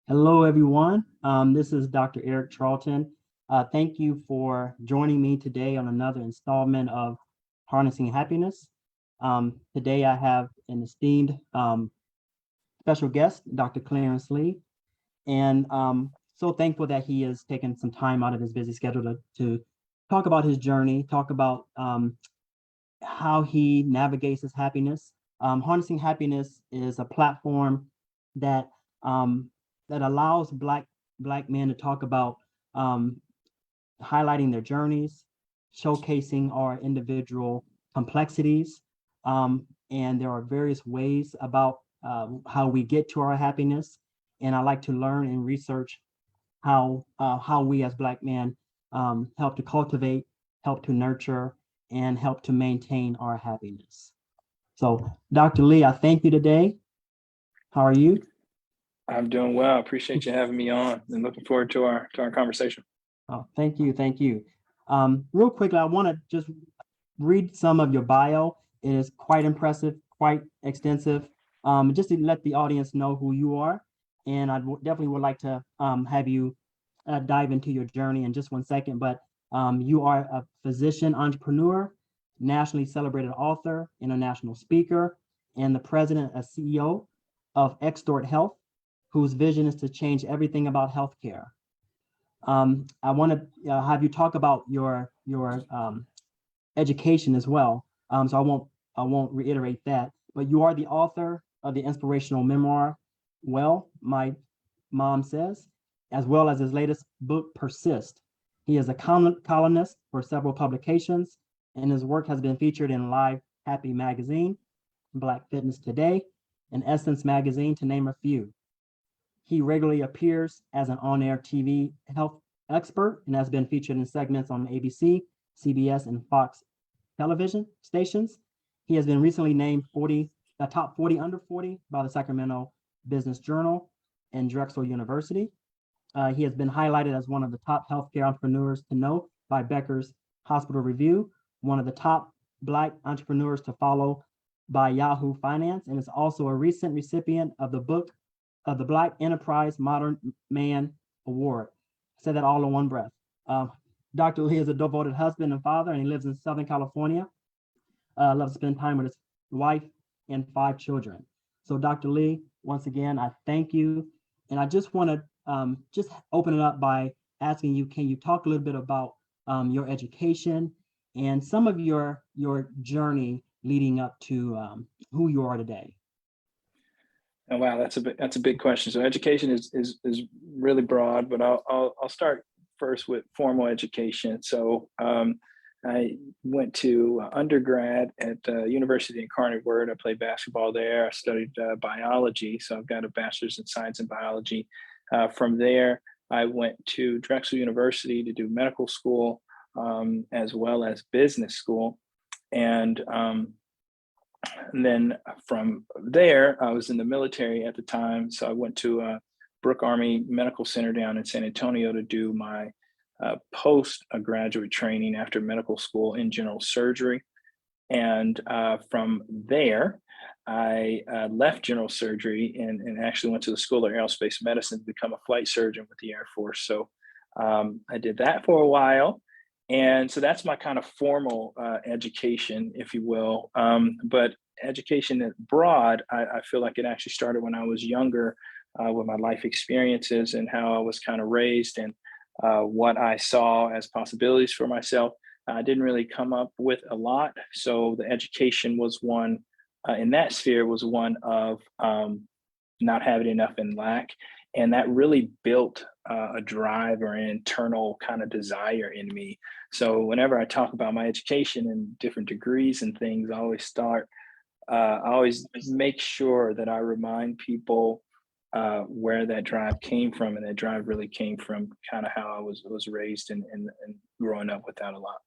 Hello, everyone. This is Dr. Eric Charlton. Thank you for joining me today on another installment of Harnessing Happiness. Today, I have an esteemed special guest, Dr. Clarence Lee, and so thankful that he has taken some time out of his busy schedule to talk about his journey, talk about how he navigates his happiness. Harnessing Happiness is a platform that um, that allows Black men to talk about um, highlighting their journeys, showcasing our individual complexities, and there are various ways about how we get to our happiness. And I like to learn and research how we as Black men help to cultivate, help to nurture, and help to maintain our happiness. So, Dr. Lee, I thank you today. How are you? I'm doing well. Appreciate you having me on and looking forward to our conversation. Oh, thank you, thank you. Real quickly, I want to just read some of your bio. It is quite impressive, quite extensive. Just to let the audience know who you are, and definitely would like to have you dive into your journey in just 1 second. But you are a physician entrepreneur, nationally celebrated author, international speaker, and the president and CEO of Extort Health, whose vision is to change everything about healthcare. I want to have you talk about your education as well. So I won't reiterate that, but you are the author of the inspirational memoir, Well, My Mom Says, as well as his latest book, Persist. He is a columnist for several publications, and his work has been featured in Live Happy Magazine, Black Fitness Today, and Essence Magazine, to name a few. He regularly appears as an on-air TV health expert and has been featured in segments on ABC, CBS, and Fox television stations. He has been recently named the top 40 under 40 by the Sacramento Business Journal and Drexel University. He has been highlighted as one of the top healthcare entrepreneurs to know by Becker's Hospital Review, one of the top Black entrepreneurs to follow by Yahoo Finance, and is also a recent recipient of the book of the Black Enterprise Modern Man Award. I said that all in one breath. Dr. Lee is a devoted husband and father, and he lives in Southern California. Loves to spend time with his wife and 5 children. So, Dr. Lee, once again, I thank you. And I just want to just open it up by asking you, can you talk a little bit about your education and some of your journey leading up to who you are today? Oh, wow, that's a big question. So education is really broad, but I'll start first with formal education. So I went to undergrad at University of Incarnate Word. I played basketball there. I studied biology, so I've got a bachelor's in science and biology. From there, I went to Drexel University to do medical school as well as business school, and then from there, I was in the military at the time. So I went to Brooke Army Medical Center down in San Antonio to do my post-graduate training after medical school in general surgery. And from there, I left general surgery and actually went to the School of Aerospace Medicine to become a flight surgeon with the Air Force. So I did that for a while. And so that's my kind of formal education, if you will. But education broad, I feel like it actually started when I was younger with my life experiences and how I was kind of raised and what I saw as possibilities for myself. I didn't really come up with a lot. So the education was one in that sphere was one of not having enough and lack. And that really built a drive or an internal kind of desire in me. So whenever I talk about my education and different degrees and things, I always make sure that I remind people where that drive came from. And that drive really came from kind of how I was raised and growing up without a lot.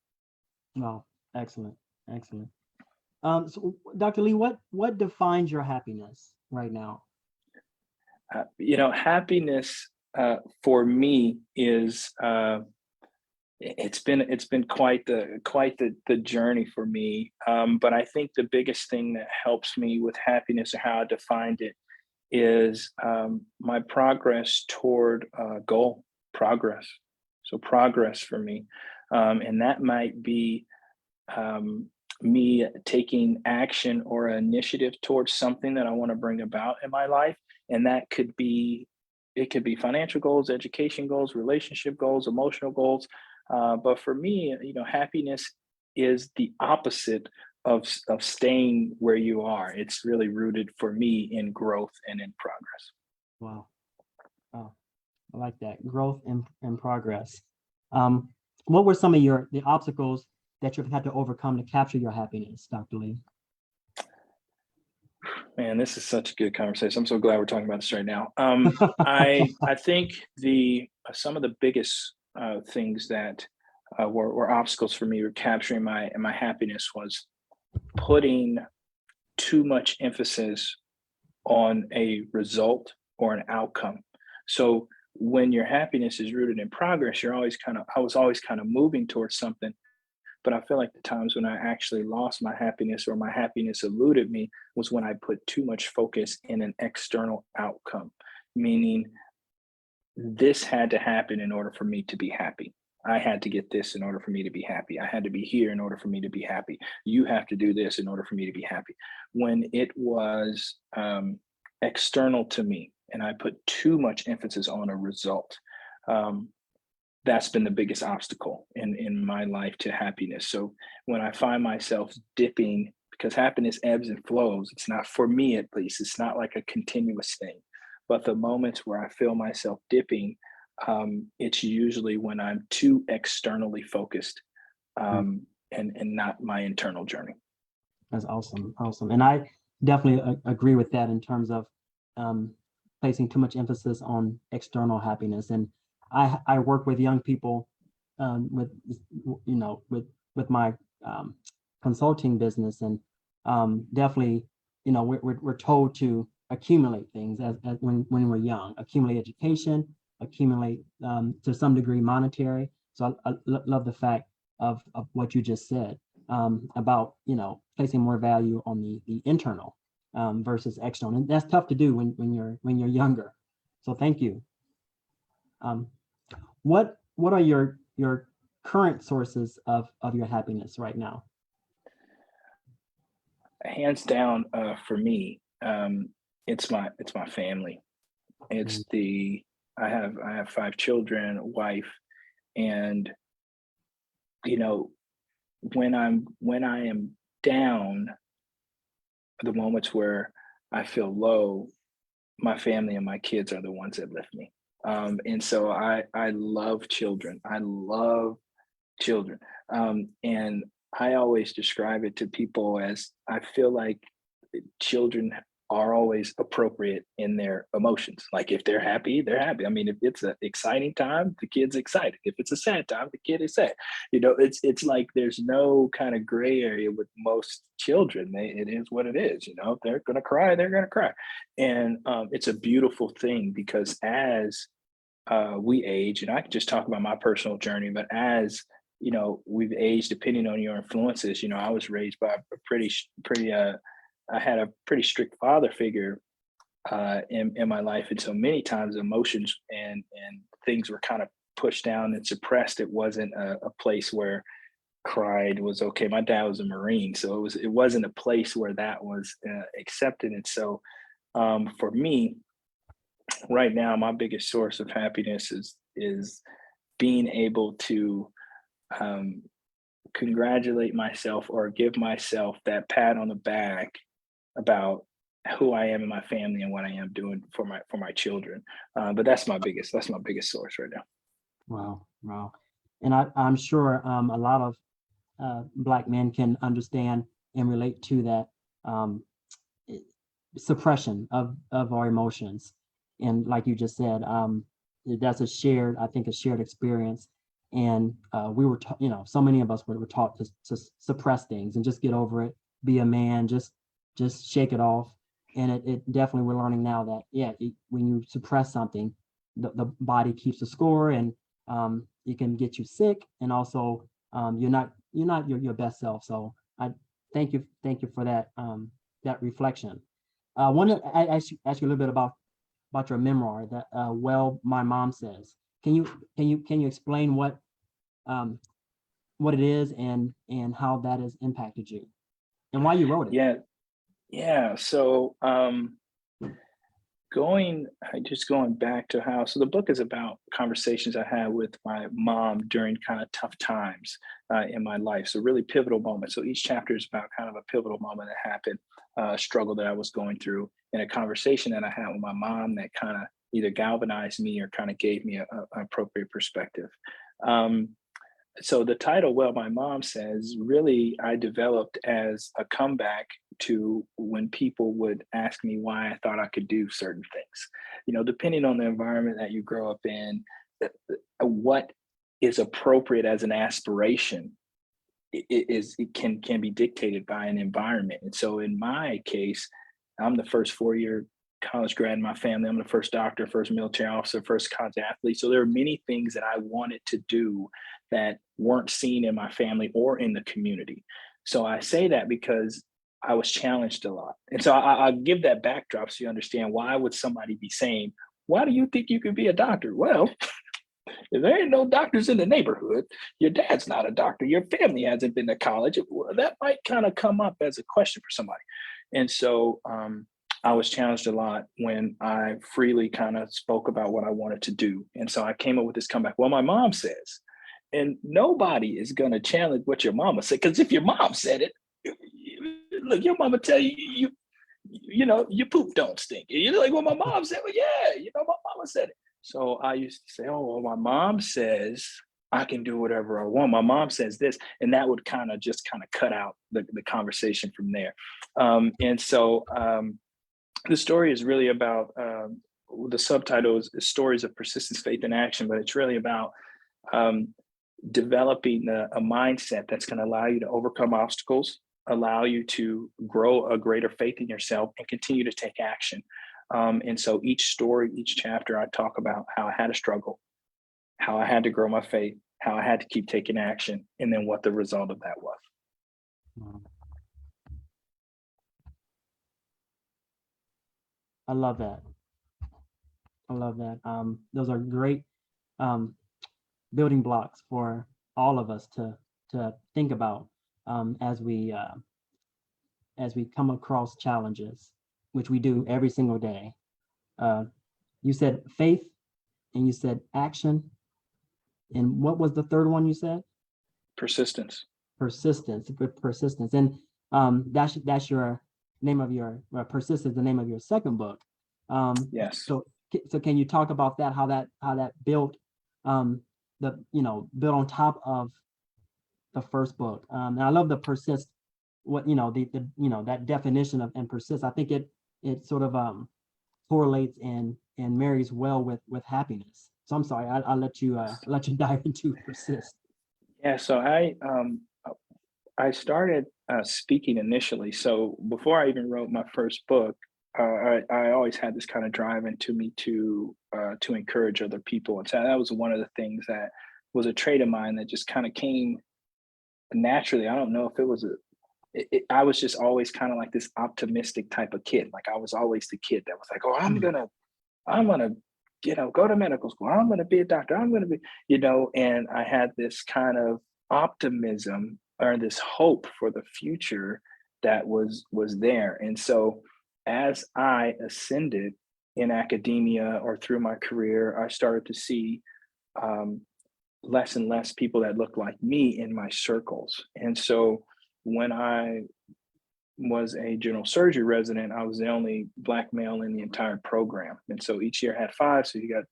Oh, excellent, excellent. So, Dr. Lee, what defines your happiness right now? Happiness for me is it's been quite the journey for me. But I think the biggest thing that helps me with happiness or how I defined it is my progress toward goal, progress. So progress for me. And that might be me taking action or initiative towards something that I want to bring about in my life. And that could be, it could be financial goals, education goals, relationship goals, emotional goals. But for me, happiness is the opposite of staying where you are. It's really rooted for me in growth and in progress. Wow. Oh, I like that. Growth and progress. Um, what were some of the obstacles that you've had to overcome to capture your happiness, Dr. Lee? Man, this is such a good conversation. I'm so glad we're talking about this right now. I think the some of the biggest things that were obstacles for me were capturing my happiness was putting too much emphasis on a result or an outcome. So when your happiness is rooted in progress, I was always kind of moving towards something. But I feel like the times when I actually lost my happiness or my happiness eluded me was when I put too much focus in an external outcome, meaning this had to happen in order for me to be happy. I had to get this in order for me to be happy. I had to be here in order for me to be happy. You have to do this in order for me to be happy. When it was external to me and I put too much emphasis on a result, that's been the biggest obstacle in my life to happiness. So when I find myself dipping, because happiness ebbs and flows, it's not, for me at least, it's not like a continuous thing. But the moments where I feel myself dipping, it's usually when I'm too externally focused, and not my internal journey. That's awesome. Awesome. And I definitely agree with that in terms of placing too much emphasis on external happiness. And I work with young people with with my consulting business, and definitely we're told to accumulate things as when we're young, accumulate education, accumulate to some degree monetary. So I love the fact of what you just said about placing more value on the internal versus external, and that's tough to do when you're younger. So thank you. What are your current sources of your happiness right now? Hands down, for me, it's my family. It's Mm, the I have 5 children, a wife, and you know when I am down, the moments where I feel low, my family and my kids are the ones that lift me. And so I love children. I love children. And I always describe it to people as I feel like children are always appropriate in their emotions. Like if they're happy, they're happy. I mean, if it's an exciting time, the kid's excited. If it's a sad time, the kid is sad. It's like there's no kind of gray area with most children. It is what it is. If they're gonna cry, they're gonna cry, and it's a beautiful thing because as we age, and I can just talk about my personal journey, but as we've aged, depending on your influences. I was raised by a pretty I had a pretty strict father figure in my life, and so many times emotions and things were kind of pushed down and suppressed. It wasn't a place where cried was okay. My dad was a Marine, so it wasn't a place where that was accepted. And so for me, right now, my biggest source of happiness is being able to um, congratulate myself or give myself that pat on the back about who I am and my family and what I am doing for my children. But that's my biggest source right now. wow, wow. And I'm sure a lot of Black men can understand and relate to that um, suppression of our emotions. And like you just said, that's I think a shared experience. And we were, so many of us were taught to suppress things and just get over it, be a man, just shake it off. And it definitely, we're learning now that, yeah, when you suppress something, the body keeps a score, and it can get you sick. And also you're not your best self. So I thank you for that, that reflection. I want to ask you a little bit about your memoir, that Well, My Mom Says. Can you explain what it is and how that has impacted you and why you wrote it? Yeah, yeah. So going back to how, so the book is about conversations I had with my mom during kind of tough times in my life. So really pivotal moments. So each chapter is about kind of a pivotal moment that happened, a struggle that I was going through, and a conversation that I had with my mom that kind of either galvanized me or kind of gave me a appropriate perspective. Um, so the title, Well, My Mom Says, really I developed as a comeback to when people would ask me why I thought I could do certain things. You know, depending on the environment that you grow up in, what is appropriate as an aspiration it can be dictated by an environment. And so in my case, I'm the first 4-year college grad in my family. I'm the first doctor, first military officer, first college athlete. So there are many things that I wanted to do that weren't seen in my family or in the community. So I say that because I was challenged a lot. And so I'll give that backdrop so you understand why would somebody be saying, why do you think you could be a doctor? Well, if there ain't no doctors in the neighborhood, your dad's not a doctor, your family hasn't been to college, well, that might kind of come up as a question for somebody. And so I was challenged a lot when I freely kind of spoke about what I wanted to do. And so I came up with this comeback. Well, my mom says, and nobody is going to challenge what your mama said. Because if your mom said it, look, your mama tell you, your poop don't stink. You're like, well, my mom said, well, yeah, my mama said it. So I used to say, oh, well, my mom says I can do whatever I want. My mom says this, and that would kind of cut out the conversation from there. And so the story is really about the subtitle is Stories of Persistence, Faith, and Action, but it's really about developing a mindset that's going to allow you to overcome obstacles, allow you to grow a greater faith in yourself, and continue to take action. And so each story, each chapter, I talk about how I had a struggle, how I had to grow my faith, how I had to keep taking action, and then what the result of that was. Wow. I love that. I love that. Those are great building blocks for all of us to think about as we come across challenges, which we do every single day. You said faith, and you said action, and what was the third one you said? Persistence. Persistence. Good persistence, and that's your name of your persistence. The name of your second book. Yes. So can you talk about that? How that built built on top of the first book. And I love the persist. What that definition of and persist. I think it sort of correlates and marries well with happiness. So I'm sorry, I'll let you dive into persist. Yeah. So I started speaking initially. So before I even wrote my first book, I always had this kind of drive into me to encourage other people, and so that was one of the things that was a trait of mine that just kind of came naturally. I don't know if it was I was just always kind of like this optimistic type of kid. Like I was always the kid that was like, oh, I'm gonna, go to medical school. I'm gonna be a doctor. I'm gonna be, and I had this kind of optimism or this hope for the future that was there. And so as I ascended in academia or through my career, I started to see um, less and less people that looked like me in my circles. And so when I was a general surgery resident, I was the only Black male in the entire program. And so each year I had 5. So you got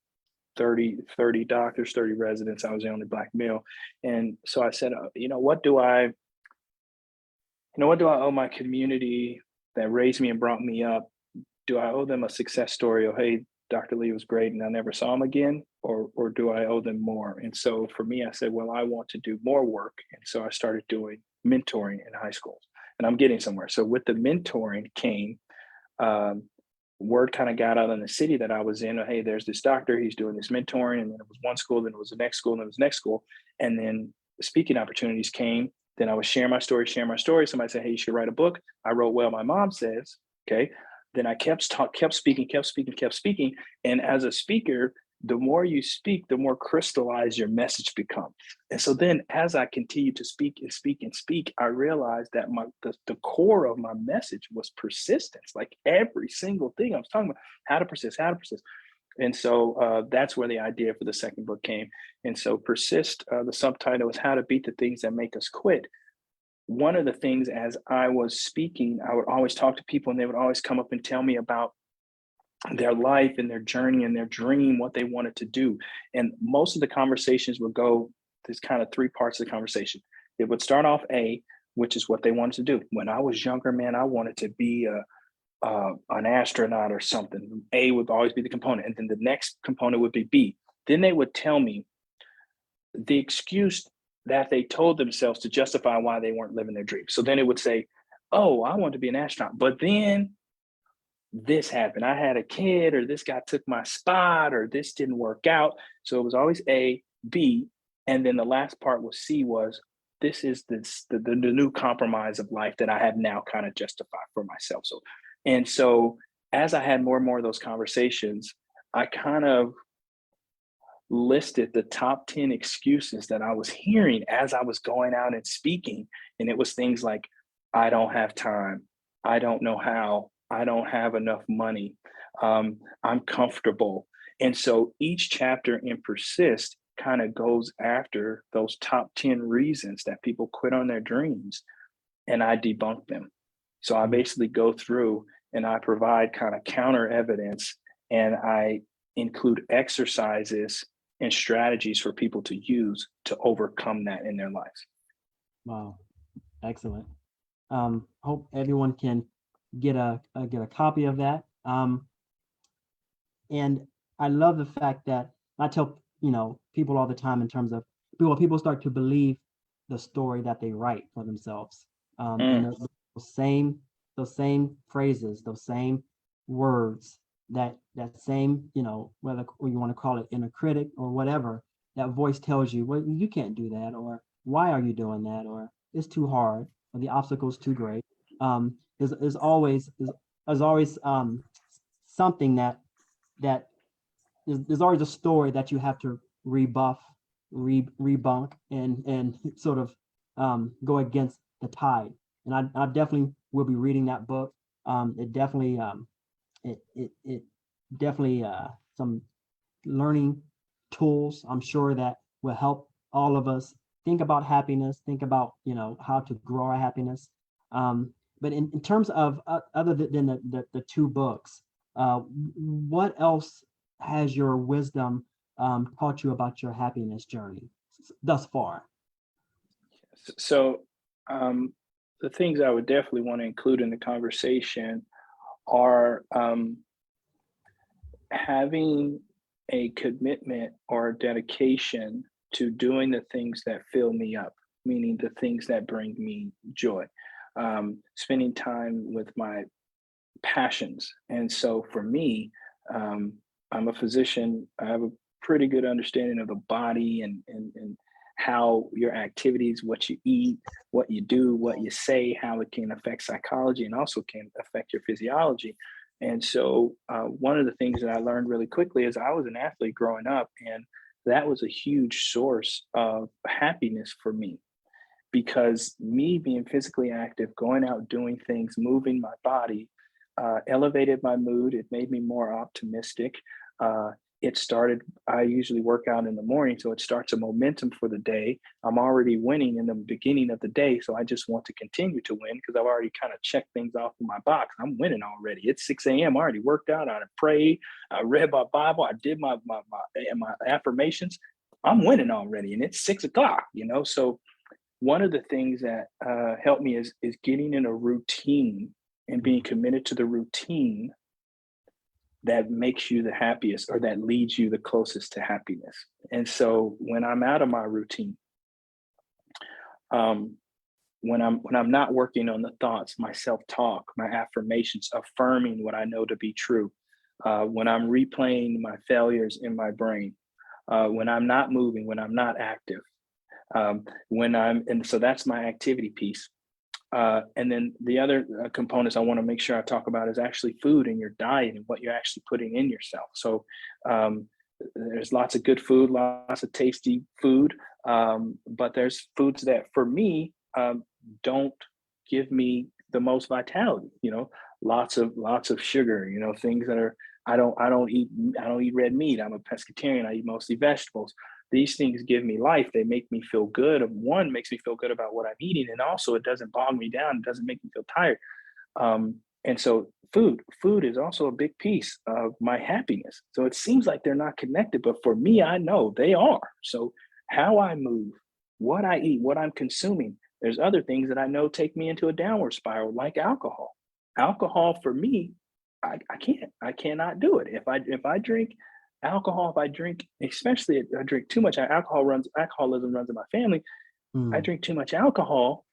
30 doctors, 30 residents. I was the only Black male. And so I said, what do I owe my community that raised me and brought me up? Do I owe them a success story? Oh, hey, Dr. Lee was great and I never saw him again, or do I owe them more? And so for me, I said, well, I want to do more work. And so I started doing mentoring in high schools, and I'm getting somewhere. So with the mentoring came, word kind of got out in the city that I was in. Oh, hey, there's this doctor, he's doing this mentoring. And then it was one school, then it was the next school, and it was the next school. And then speaking opportunities came. Then I was sharing my story. Somebody said, hey, you should write a book. I wrote, Well, My Mom Says, okay. then I kept speaking. And as a speaker, the more you speak, the more crystallized your message becomes. And so then as I continued to speak and speak and speak, I realized that the core of my message was persistence. Like every single thing I was talking about, how to persist, how to persist. And so that's where the idea for the second book came. And so persist, the subtitle is How to Beat the Things That Make Us Quit. One of the things as I was speaking, I would always talk to people and they would always come up and tell me about their life and their journey and their dream, what they wanted to do. And most of the conversations would go, there's kind of three parts of the conversation. It would start off A, which is what they wanted to do. When I was younger, man, I wanted to be an astronaut or something. A would always be the component. And then the next component would be B. Then they would tell me the excuse that they told themselves to justify why they weren't living their dream. So then it would say, oh, I want to be an astronaut, but then this happened. I had a kid, or this guy took my spot, or this didn't work out. So it was always A, B, and then the last part was C, was this is the new compromise of life that I have now kind of justified for myself. So as I had more and more of those conversations, I kind of listed the top 10 excuses that I was hearing as I was going out and speaking. And it was things like, I don't have time. I don't know how. I don't have enough money. I'm comfortable. And so each chapter in Persist kind of goes after those top 10 reasons that people quit on their dreams, and I debunk them. So I basically go through and I provide kind of counter evidence, and I include exercises and strategies for people to use to overcome that in their lives. Wow, excellent. Hope everyone can get a copy of that. And I love the fact that I tell people all the time in terms of people start to believe the story that they write for themselves. And those same phrases, those same words, that same, whether you want to call it inner critic or whatever, that voice tells you, well, you can't do that, or why are you doing that, or it's too hard, or the obstacle's too great. There's always something that there's always a story that you have to rebunk and sort of go against the tide. And I definitely will be reading that book. It definitely some learning tools, I'm sure, that will help all of us think about happiness, think about how to grow our happiness. But in terms of other than the two books, what else has your wisdom taught you about your happiness journey thus far? So the things I would definitely want to include in the conversation are having a commitment or dedication to doing the things that fill me up, meaning the things that bring me joy. Spending time with my passions. And so for me, I'm a physician. I have a pretty good understanding of the body and how your activities, what you eat, what you do, what you say, how it can affect psychology and also can affect your physiology. And so one of the things that I learned really quickly is I was an athlete growing up, and that was a huge source of happiness for me, because me being physically active, going out, doing things, moving my body, elevated my mood. It made me more optimistic. I usually work out in the morning, so it starts a momentum for the day. I'm already winning in the beginning of the day, so I just want to continue to win because I've already kind of checked things off in my box. I'm winning already. It's 6 a.m. I already worked out. I prayed. I read my Bible. I did my affirmations. I'm winning already, and it's 6 o'clock. So one of the things that helped me is getting in a routine and being committed to the routine that makes you the happiest, or that leads you the closest to happiness. And so when I'm out of my routine, when I'm not working on the thoughts, my self-talk, my affirmations, affirming what I know to be true, when I'm replaying my failures in my brain, when I'm not moving, when I'm not active, and so that's my activity piece. And then the other components I want to make sure I talk about is actually food and your diet and what you're actually putting in yourself. So there's lots of good food, lots of tasty food, but there's foods that for me don't give me the most vitality. Lots of sugar. Things that are I don't eat red meat. I'm a pescatarian. I eat mostly vegetables. These things give me life. They make me feel good. One makes me feel good about what I'm eating, and also it doesn't bog me down. It doesn't make me feel tired. And so food is also a big piece of my happiness. So it seems like they're not connected, but for me, I know they are. So how I move, what I eat, what I'm consuming, there's other things that I know take me into a downward spiral, like alcohol. Alcohol for me, I cannot do it. If I drink alcohol, if I drink, especially if I drink too much, alcoholism runs in my family. I Mm, drink too much alcohol,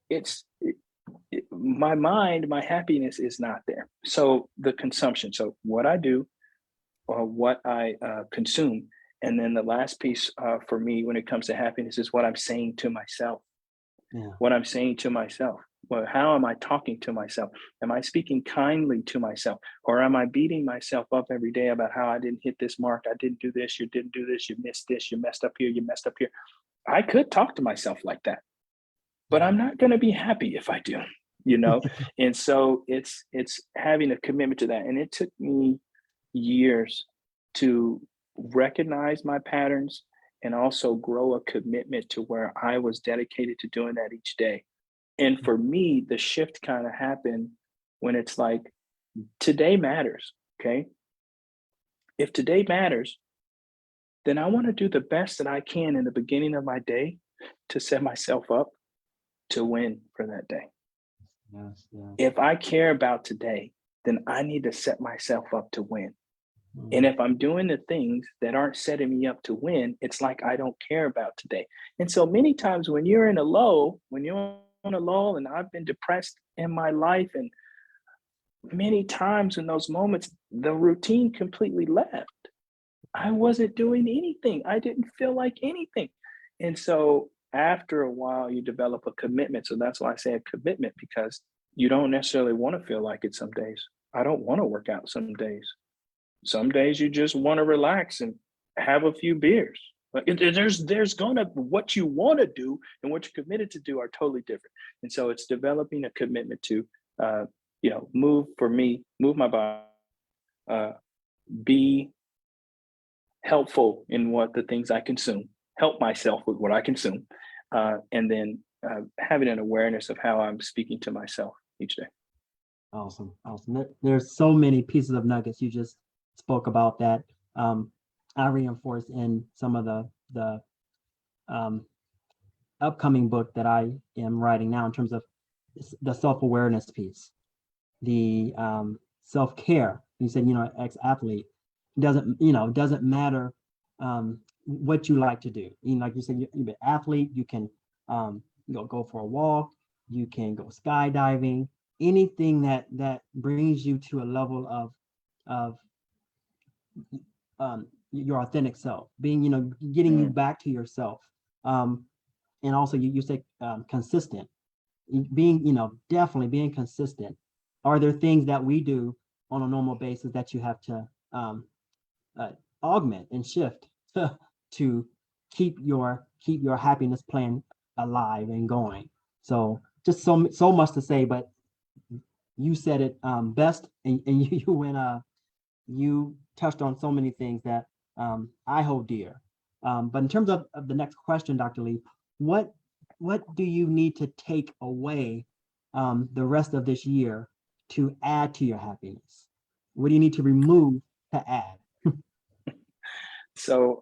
it's my mind, my happiness is not there. So the consumption, so what I do or what I consume. And then the last piece for me when it comes to happiness is what I'm saying to myself. yeah. What I'm saying to myself. Well, how am I talking to myself? Am I speaking kindly to myself? Or am I beating myself up every day about how I didn't hit this mark? I didn't do this. You didn't do this. You missed this. You messed up here. You messed up here. I could talk to myself like that, but Yeah. I'm not going to be happy if I do, you know? And so it's having a commitment to that. And it took me years to recognize my patterns and also grow a commitment to where I was dedicated to doing that each day. And for me, the shift kind of happened when it's like, today matters. Okay. If today matters, then I want to do the best that I can in the beginning of my day to set myself up to win for that day. Yes, yes. If I care about today, then I need to set myself up to win. And Mm, if I'm doing the things that aren't setting me up to win, it's like I don't care about today. And so many times when you're in a low, when you're on a lull, and I've been depressed in my life, and many times in those moments, the routine completely left. I wasn't doing anything. I didn't feel like anything. And so after a while, you develop a commitment. So that's why I say a commitment, because you don't necessarily want to feel like it some days. I don't want to work out some days. Some days you just want to relax and have a few beers. Like there's gonna what you want to do and what you're committed to do are totally different. And so it's developing a commitment to uh, move for me, move my body, uh, be helpful in what the things I consume, help myself with what I consume, and then having an awareness of how I'm speaking to myself each day. awesome. Awesome. There's so many pieces of nuggets you just spoke about that I reinforce in some of the um, upcoming book that I am writing now in terms of the self-awareness piece, the self-care. You said, ex-athlete doesn't matter what you like to do. Like you said, you're an athlete, you can go for a walk, you can go skydiving, anything that brings you to a level of your authentic self, being, getting you Mm, back to yourself. Um, and also you say consistent, being, definitely being consistent. Are there things that we do on a normal basis that you have to uh, augment and shift to keep your happiness plan alive and going? So just so much to say, but you said it best, and you touched on so many things that I hold dear. But in terms of the next question, Dr. Lee, what what do you need to take away the rest of this year to add to your happiness? What do you need to remove to add? so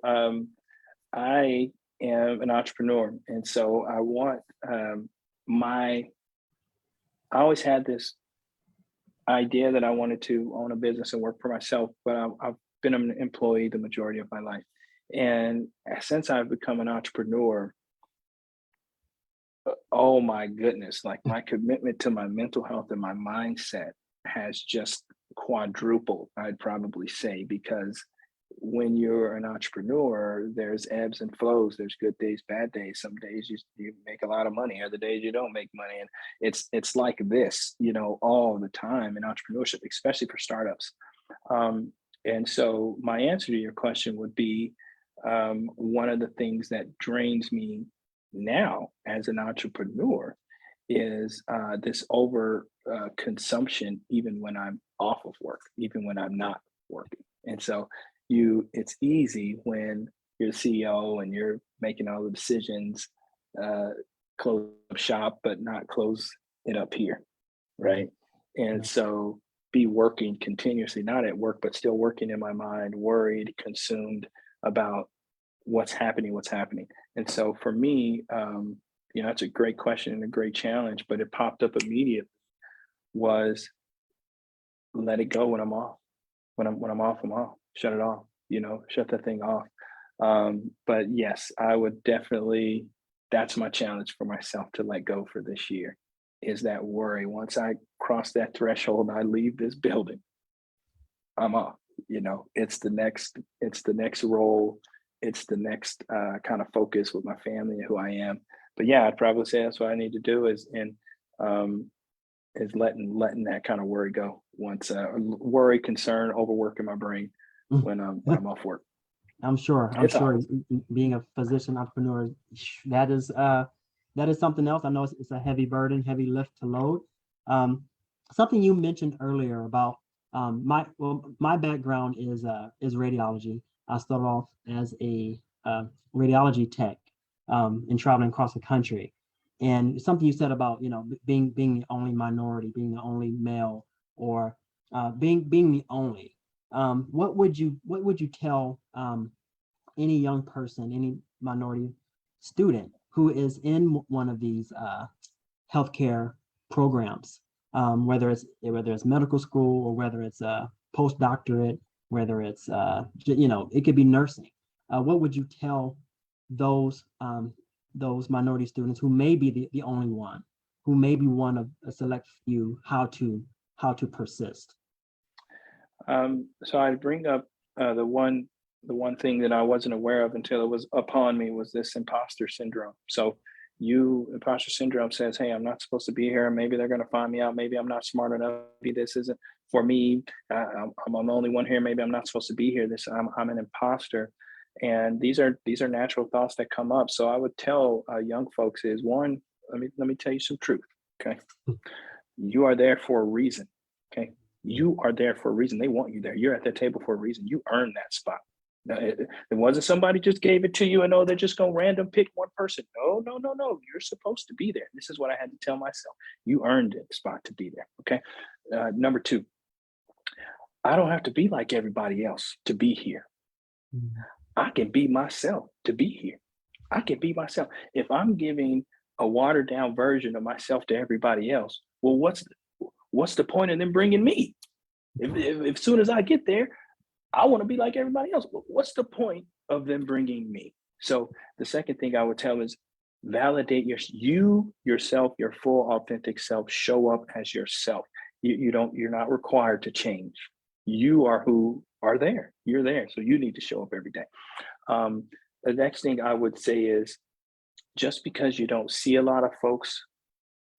I am an entrepreneur, and so I want my. I always had this idea that I wanted to own a business and work for myself, but I've been an employee the majority of my life. And since I've become an entrepreneur, oh my goodness, like my commitment to my mental health and my mindset has just quadrupled, I'd probably say, because when you're an entrepreneur, there's ebbs and flows. There's good days, bad days. Some days you make a lot of money, other days you don't make money. And it's like this, all the time in entrepreneurship, especially for startups. Um, and so my answer to your question would be, one of the things that drains me now as an entrepreneur is this over consumption, even when I'm off of work, even when I'm not working. And so it's easy when you're the CEO and you're making all the decisions, uh, close up shop, but not close it up here, Right. right? And Right. so be working continuously, not at work, but still working in my mind, worried, consumed about what's happening. And so for me, that's a great question and a great challenge, but it popped up immediately was let it go when I'm off. When I'm off, I'm off. Shut it off, shut that thing off. But yes, I would definitely, that's my challenge for myself to let go for this year is that worry. Once I cross that threshold and I leave this building, I'm off. It's the next role, it's the next kind of focus with my family and who I am. But yeah, I'd probably say that's what I need to do um, is letting that kind of worry go. Once worry, concern, overworking my brain when I'm off work. I'm sure. I'm It's a sure being a physician entrepreneur, that is something else. I know it's a heavy burden, heavy lift to load. Um, Something you mentioned earlier about my background is radiology. I started off as a radiology tech and traveling across the country. And something you said about being the only minority, being the only male, or being the only. What would you tell any young person, any minority student who is in one of these healthcare programs, whether it's medical school or whether it's a postdoctorate, whether it's it could be nursing. What would you tell those those minority students who may be the only one, who may be one of a select few, how to persist? So I bring up the one thing that I wasn't aware of until it was upon me was this imposter syndrome. So imposter syndrome says, hey, I'm not supposed to be here. Maybe they're going to find me out. Maybe I'm not smart enough. Maybe this isn't for me. I'm the only one here. Maybe I'm not supposed to be here. I'm an imposter. And these are natural thoughts that come up. So I would tell young folks is one, let me tell you some truth. Okay. You are there for a reason. Okay. You are there for a reason. They want you there. You're at their table for a reason. You earned that spot. No, it wasn't somebody just gave it to you and they're just going to random pick one person. No, no, no, no. You're supposed to be there. This is what I had to tell myself. You earned the spot to be there. Okay. Number two, I don't have to be like everybody else to be here. Mhm. I can be myself to be here. I can be myself. If I'm giving a watered down version of myself to everybody else, well, what's the point of them bringing me? If soon as I get there, I want to be like everybody else. What's the point of them bringing me? So the second thing I would tell is validate yourself, your full authentic self. Show up as yourself. You're not required to change. You are who are there. You're there. So you need to show up every day. Um, the next thing I would say is just because you don't see a lot of folks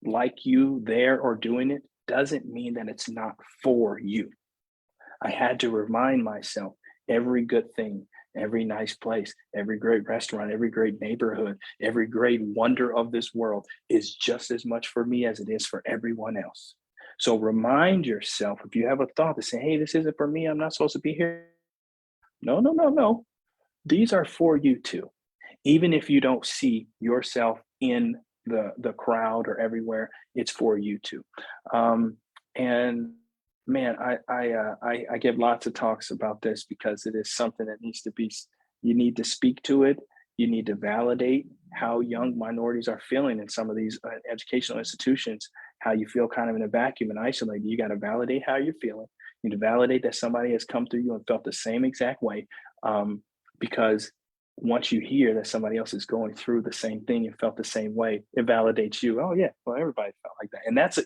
like you there or doing it doesn't mean that it's not for you. I had to remind myself every good thing, every nice place, every great restaurant, every great neighborhood, every great wonder of this world is just as much for me as it is for everyone else. So remind yourself if you have a thought to say, hey, this isn't for me, I'm not supposed to be here. No, no, no, no. These are for you too. Even if you don't see yourself in the crowd or everywhere, it's for you too. And man, I give lots of talks about this because it is something that needs to be. You need to speak to it. You need to validate how young minorities are feeling in some of these educational institutions. How you feel kind of in a vacuum and isolated. You got to validate how you're feeling. You need to validate that somebody has come through you and felt the same exact way. Because once you hear that somebody else is going through the same thing and felt the same way, it validates you. Oh yeah, well everybody felt like that, and that's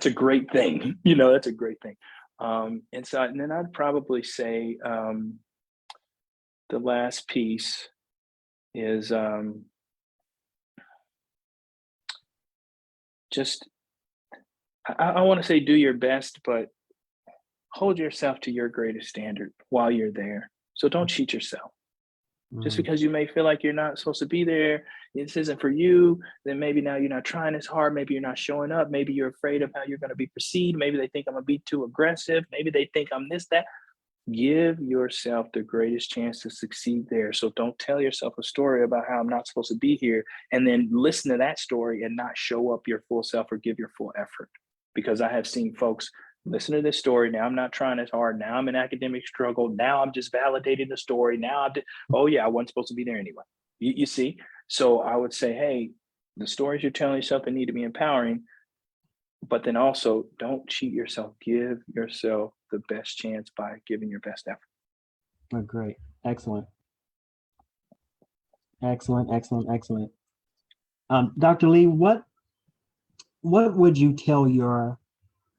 a great thing. That's a great thing. And then I'd probably say the last piece is just, I want to say do your best, but hold yourself to your greatest standard while you're there. So don't cheat yourself. Just Mm, because you may feel like you're not supposed to be there, this isn't for you, then maybe now you're not trying as hard. Maybe you're not showing up. Maybe you're afraid of how you're going to be perceived. Maybe they think I'm going to be too aggressive. Maybe they think I'm this, that. Give yourself the greatest chance to succeed there. So don't tell yourself a story about how I'm not supposed to be here and then listen to that story and not show up your full self or give your full effort. Because I have seen folks listen to this story. Now I'm not trying as hard. Now I'm in academic struggle. Now I'm just validating the story. Now oh yeah, I wasn't supposed to be there anyway. You see? So I would say, hey, the stories you're telling yourself they need to be empowering, but then also don't cheat yourself. Give yourself the best chance by giving your best effort. oh, great. Excellent. Excellent. Excellent. Excellent. Dr. Lee, what would you tell your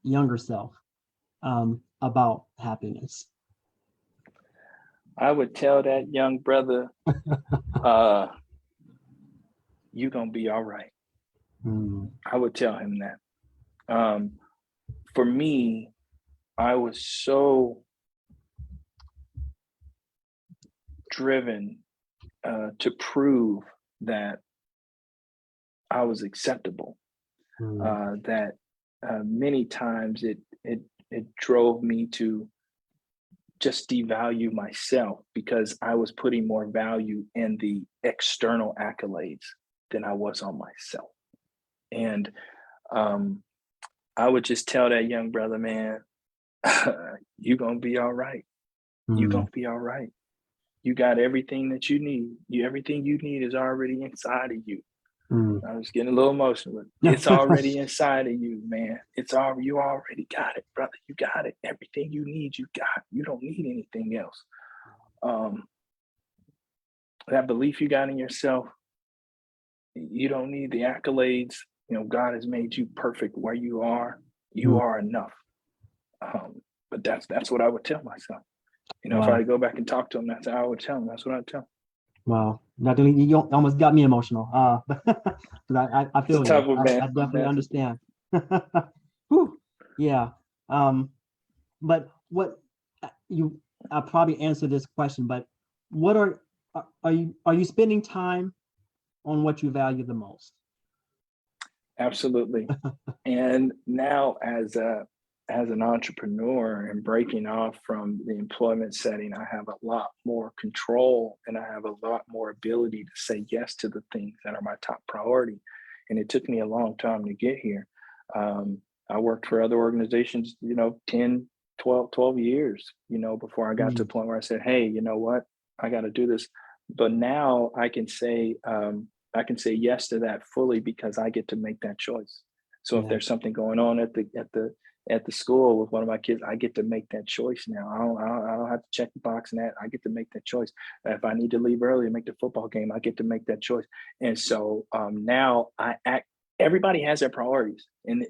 younger self about happiness? I would tell that young brother, you're gonna be all right. Mm, I would tell him that. For me, I was so driven to prove that I was acceptable, that many times it drove me to just devalue myself because I was putting more value in the external accolades than I was on myself. And I would just tell that young brother, man, you're gonna be all right. You're mm, gonna be all right. You got everything that you need. Everything you need is already inside of you. mm. I was getting a little emotional. It's already inside of you, man. You already got it, brother. You got it. Everything you need, you got. You don't need anything else. That belief you got in yourself, you don't need the accolades. God has made you perfect where you are. You Mm, are enough. But that's what I would tell myself. If I wow. go back and talk to him, that's how I would tell him. That's what I'd tell him. Wow. Dr. Lee, you almost got me emotional. 'Cause I It's a feel you. tough one, man. I definitely understand. Whew. Yeah. But what I probably answered this question, but what are you spending time on what you value the most? Absolutely. And now as an entrepreneur and breaking off from the employment setting, I have a lot more control and I have a lot more ability to say yes to the things that are my top priority. And it took me a long time to get here. I worked for other organizations, 10, 12 years, before I got to a Mm, point where I said, hey, you know what? I got to do this. But now I can say yes to that fully because I get to make that choice. So if yeah. there's something going on at the school with one of my kids, I get to make that choice now. I don't have to check the box and that. I get to make that choice. If I need to leave early and make the football game, I get to make that choice. And so now I act. Everybody has their priorities. And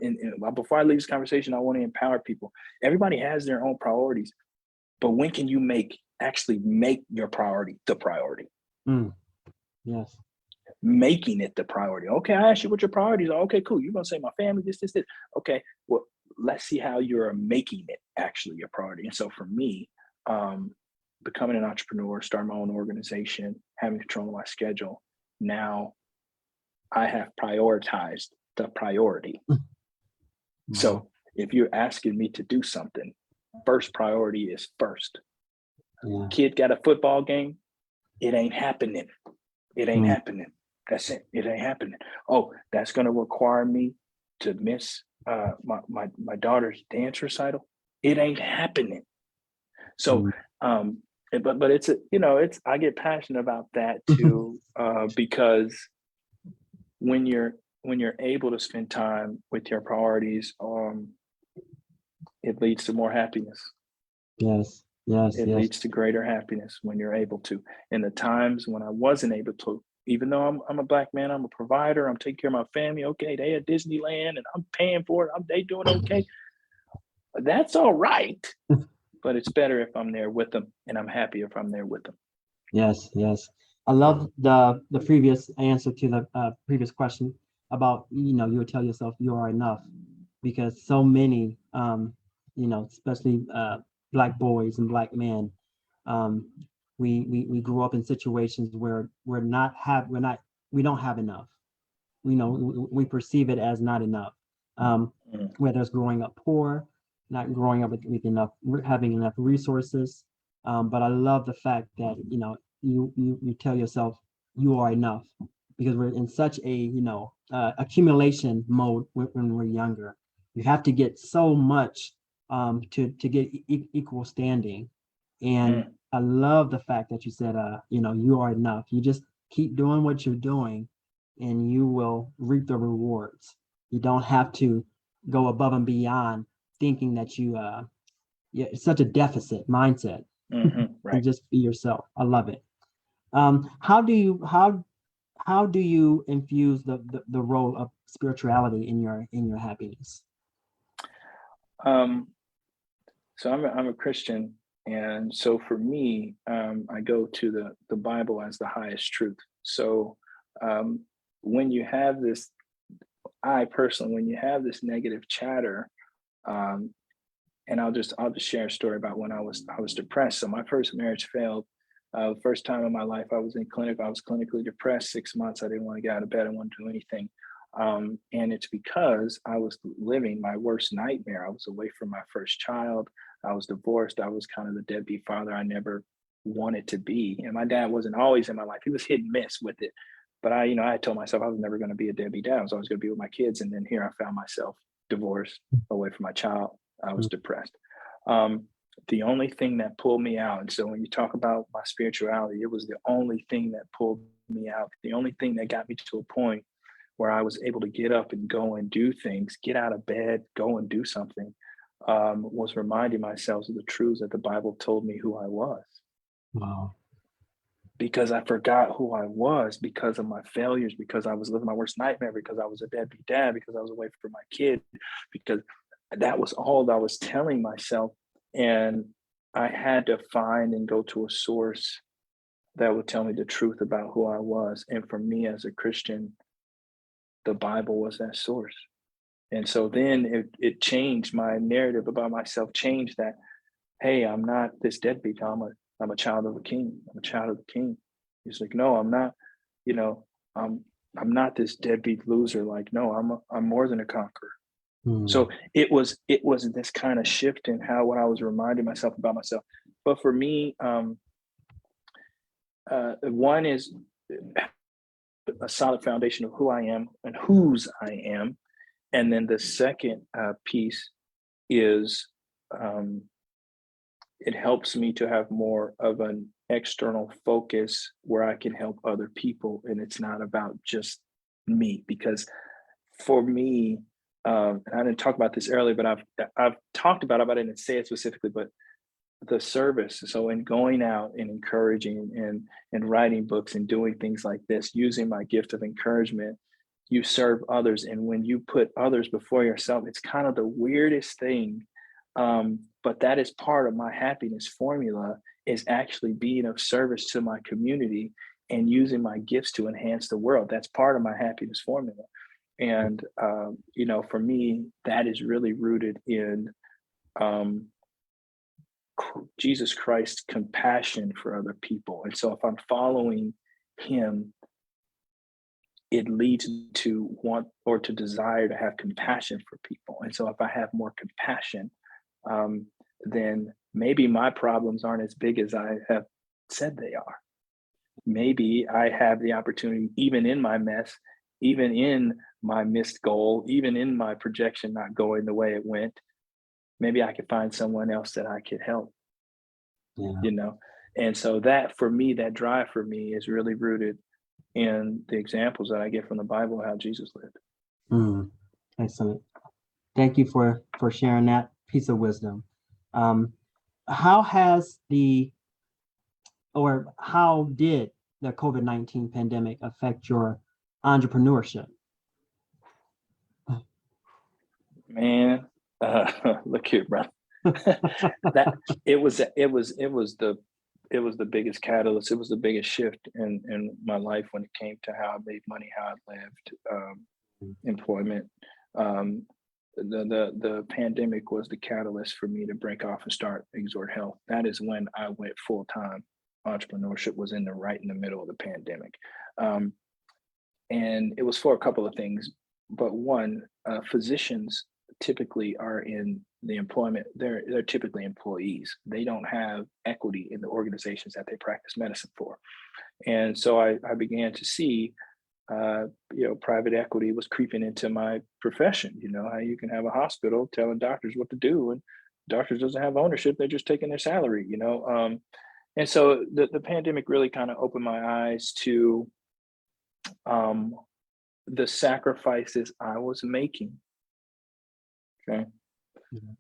before I leave this conversation, I want to empower people. Everybody has their own priorities, but when can you actually make your priority the priority? Mm, yes. Making it the priority. Okay, I asked you what your priorities are. Okay, cool. You're gonna say my family, this. Okay, well, let's see how you're making it actually your priority. And so for me, becoming an entrepreneur, starting my own organization, having control of my schedule, now I have prioritized the priority. Wow. So if you're asking me to do something, first priority is first. Yeah. Kid got a football game, it ain't happening. It ain't Mm, happening. That's it. It ain't happening. Oh, that's going to require me to miss my daughter's dance recital. It ain't happening. So, mm, but it's I get passionate about that too, because when you're able to spend time with your priorities, it leads to more happiness. yes. Yes. It Yes. leads to greater happiness when you're able to. In the times when I wasn't able to, even though I'm a Black man, I'm a provider, I'm taking care of my family. Okay, they at Disneyland and I'm paying for it. They doing okay. That's all right. But it's better if I'm there with them and I'm happy if I'm there with them. Yes, yes. I love the previous answer to the previous question about, you would tell yourself you are enough, because so many, especially Black boys and Black men, um, we grew up in situations where we don't have enough. We perceive it as not enough. Mm, Whether it's growing up poor, not growing up with enough, having enough resources. But I love the fact that, you tell yourself you are enough, because we're in such a, accumulation mode when we're younger. You have to get so much to get equal standing. And mm, I love the fact that you said, you are enough. You just keep doing what you're doing and you will reap the rewards. You don't have to go above and beyond thinking that yeah, it's such a deficit mindset, and right. just be yourself. I love it. How do you infuse the role of spirituality in your happiness? Um, so I'm a Christian, and so for me, I go to the Bible as the highest truth. So um, when you have this, I personally, when you have this negative chatter, um, and I'll just share a story about when I was depressed. So my first marriage failed. First time in my life I was in clinic. I was clinically depressed. 6 months. I didn't want to get out of bed. I didn't want to do anything. And it's because I was living my worst nightmare. I was away from my first child. I was divorced. I was kind of the deadbeat father I never wanted to be. And my dad wasn't always in my life. He was hit and miss with it. But I told myself I was never going to be a deadbeat dad. I was always going to be with my kids. And then here I found myself divorced, away from my child. I was depressed. Um, the only thing that pulled me out, and so when you talk about my spirituality, it was the only thing that pulled me out. The only thing that got me to a point where I was able to get up and go and do things, get out of bed, go and do something, was reminding myself of the truths that the Bible told me who I was. Wow. Because I forgot who I was because of my failures, because I was living my worst nightmare, because I was a deadbeat dad, because I was away from my kid, because that was all that I was telling myself. And I had to find and go to a source that would tell me the truth about who I was. And for me as a Christian, the Bible was that source. And so then it changed my narrative about myself, changed that, hey, I'm not this deadbeat. I'm a child of a king. I'm a child of the king. He's like, no, I'm not, you know, I'm I'm not this deadbeat loser. Like, no, I'm more than a conqueror. Hmm. So it was this kind of shift in how what I was reminding myself about myself. But for me, one is a solid foundation of who I am and whose I am, and then the second piece is um, it helps me to have more of an external focus where I can help other people, and it's not about just me. Because for me, and I didn't talk about this earlier, but I've talked about it, but I didn't say it specifically. But the service, so in going out and encouraging and writing books and doing things like this, using my gift of encouragement, you serve others. And when you put others before yourself, it's kind of the weirdest thing. But that is part of my happiness formula, is actually being of service to my community and using my gifts to enhance the world. That's part of my happiness formula. And for me, that is really rooted in um, Jesus Christ's compassion for other people. And so if I'm following him, it leads to want or to desire to have compassion for people. And so if I have more compassion, um, then maybe my problems aren't as big as I have said they are. Maybe I have the opportunity, even in my mess, even in my missed goal, even in my projection not going the way it went, maybe I could find someone else that I could help, Yeah. you know? And so that for me, that drive for me is really rooted in the examples that I get from the Bible, how Jesus lived. Mm. Excellent. Thank you for sharing that piece of wisdom. Um, how has how did the COVID-19 pandemic affect your entrepreneurship? Man, look here, bro. That it was it was the biggest catalyst. It was the biggest shift in my life when it came to how I made money, how I lived, employment. Um, the pandemic was the catalyst for me to break off and start Exhort Health. That is when I went full time. Entrepreneurship was right in the middle of the pandemic, and it was for a couple of things. But one, physicians typically are in the employment. They're typically employees. They don't have equity in the organizations that they practice medicine for, and so I began to see private equity was creeping into my profession. How you can have a hospital telling doctors what to do, and doctors doesn't have ownership; they're just taking their salary. And so the pandemic really kind of opened my eyes to um, the sacrifices I was making. Okay, Mhm.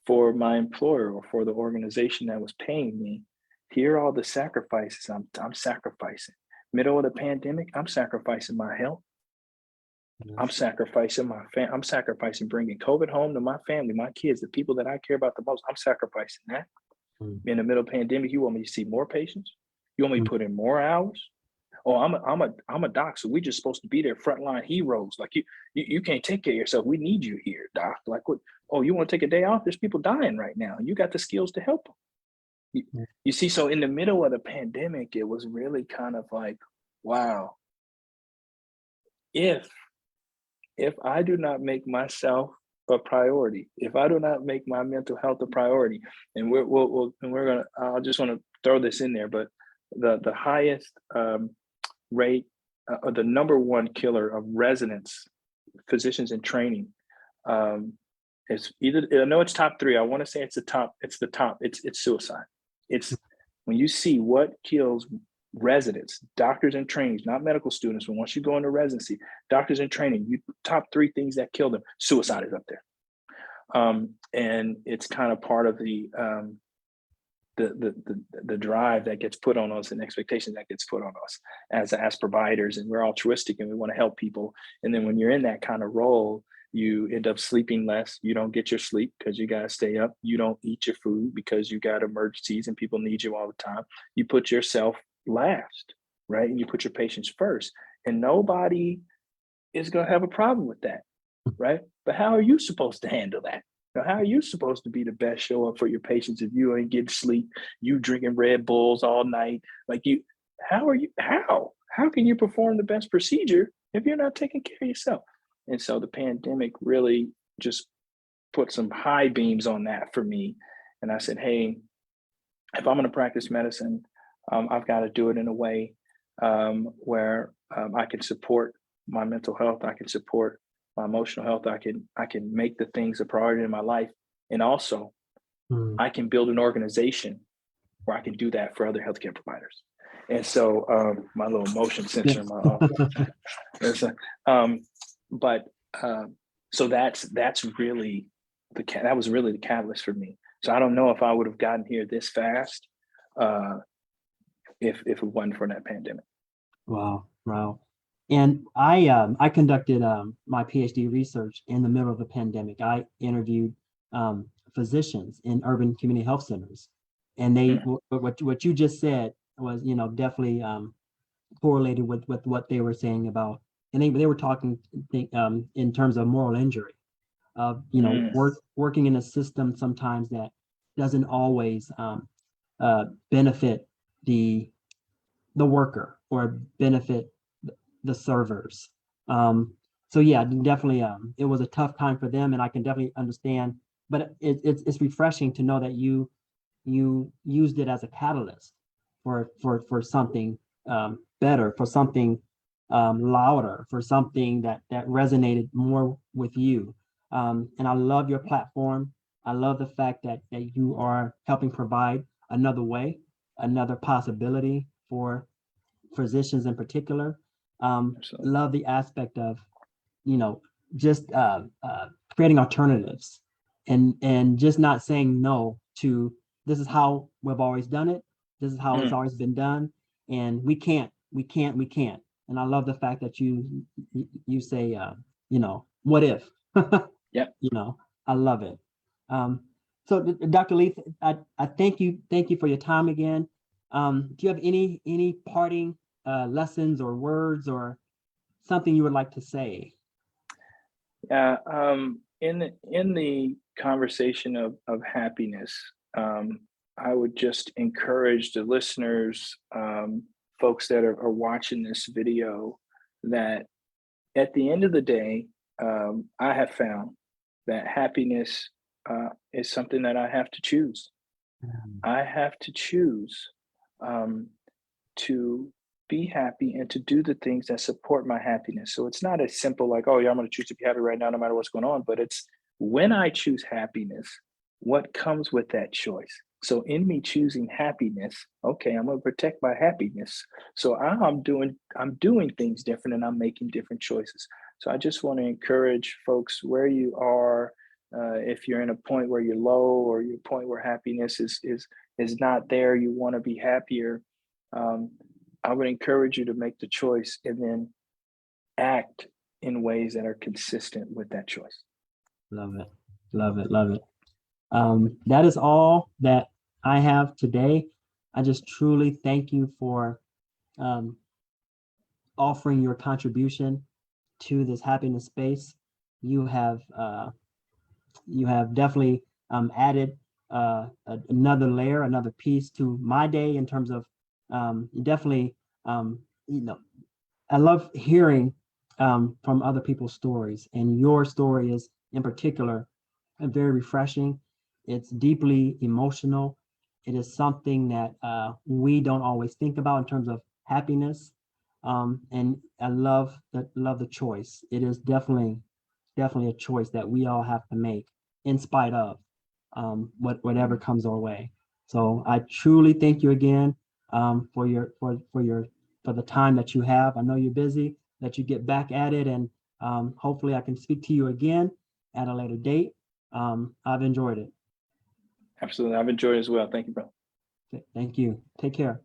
for my employer or for the organization that was paying me. Here are all the sacrifices I'm sacrificing. Middle of the pandemic, I'm sacrificing my health. I'm Yes. sacrificing I'm sacrificing bringing COVID home to my family, my kids, the people that I care about the most. I'm sacrificing that. Mm, In the middle of the pandemic, you want me to see more patients? You want me mm, to put in more hours? Oh, I'm a doc, so we just supposed to be their frontline heroes. Like you can't take care of yourself. We need you here, doc. Like what? Oh, you want to take a day off? There's people dying right now. You got the skills to help them. You, mm, you see, so in the middle of the pandemic, it was really kind of like, wow, if if I do not make myself a priority, if I do not make my mental health a priority, and we're gonna, I just want to throw this in there, but the highest rate or the number one killer of residents, physicians in training, um, is either, I know it's top three. I want to say it's the top. It's suicide. It's when you see what kills residents, doctors in trainees, not medical students, but once you go into residency, doctors in training, you top three things that kill them, suicide is up there. And it's kind of part of the drive that gets put on us and expectations that gets put on us as providers, and we're altruistic and we want to help people. And then when you're in that kind of role, you end up sleeping less. You don't get your sleep because you got to stay up. You don't eat your food because you got emergencies and people need you all the time. You put yourself last, right? And you put your patients first, and nobody is going to have a problem with that, right? But how are you supposed to handle that? Now, how are you supposed to be the best show up for your patients if you ain't getting sleep, you drinking Red Bulls all night? Like how can you perform the best procedure if you're not taking care of yourself? And so the pandemic really just put some high beams on that for me. And I said, hey, if I'm going to practice medicine, I've got to do it in a way where I can support my mental health, I can support my emotional health, I can make the things a priority in my life, and also mm. I can build an organization where I can do that for other healthcare providers. And so my little motion sensor, Yes. um, but so that's really that was really the catalyst for me. So I don't know if I would have gotten here this fast if it wasn't for that pandemic. Wow, wow. And I conducted my PhD research in the middle of the pandemic. I interviewed physicians in urban community health centers, and Mm, what you just said was, definitely correlated with what they were saying about, and they were talking in terms of moral injury of, mm, working in a system sometimes that doesn't always benefit the worker or benefit the servers. So yeah, definitely, it was a tough time for them, and I can definitely understand. But it's refreshing to know that you used it as a catalyst for something better, for something louder, for something that resonated more with you. And I love your platform. I love the fact that you are helping provide another way, another possibility for physicians in particular. absolutely. Love the aspect of, you know, just creating alternatives and just not saying no to this is how we've always done it. This is how it's Mm, always been done, and we can't. And I love the fact that you say, what if? yeah. I love it. Um, so, Dr. Lee, I thank you for your time again. Do you have any parting lessons or words or something you would like to say? Yeah, in the conversation of happiness, I would just encourage the listeners, folks that are watching this video, that at the end of the day, I have found that happiness is something that I have to choose. I have to choose um, to be happy and to do the things that support my happiness. So it's not as simple like, oh yeah, I'm going to choose to be happy right now, no matter what's going on. But it's when I choose happiness, what comes with that choice. So in me choosing happiness, okay, I'm going to protect my happiness. So I'm doing things different and I'm making different choices. So I just want to encourage folks where you are. If you're in a point where you're low or you're a point where happiness is not there, you want to be happier. Um, I would encourage you to make the choice and then act in ways that are consistent with that choice. Love it. Love it. Love it. That is all that I have today. I just truly thank you for um, offering your contribution to this happiness space. You have definitely added another layer, another piece to my day in terms of definitely, you know, I love hearing from other people's stories, and your story is in particular very refreshing. It's deeply emotional. It is something that we don't always think about in terms of happiness. And I love the choice. It is definitely a choice that we all have to make in spite of whatever comes our way. So I truly thank you again for the time that you have. I know you're busy, that you get back at it, and hopefully I can speak to you again at a later date. I've enjoyed it. Absolutely. I've enjoyed it as well. Thank you, bro. Thank you. Take care.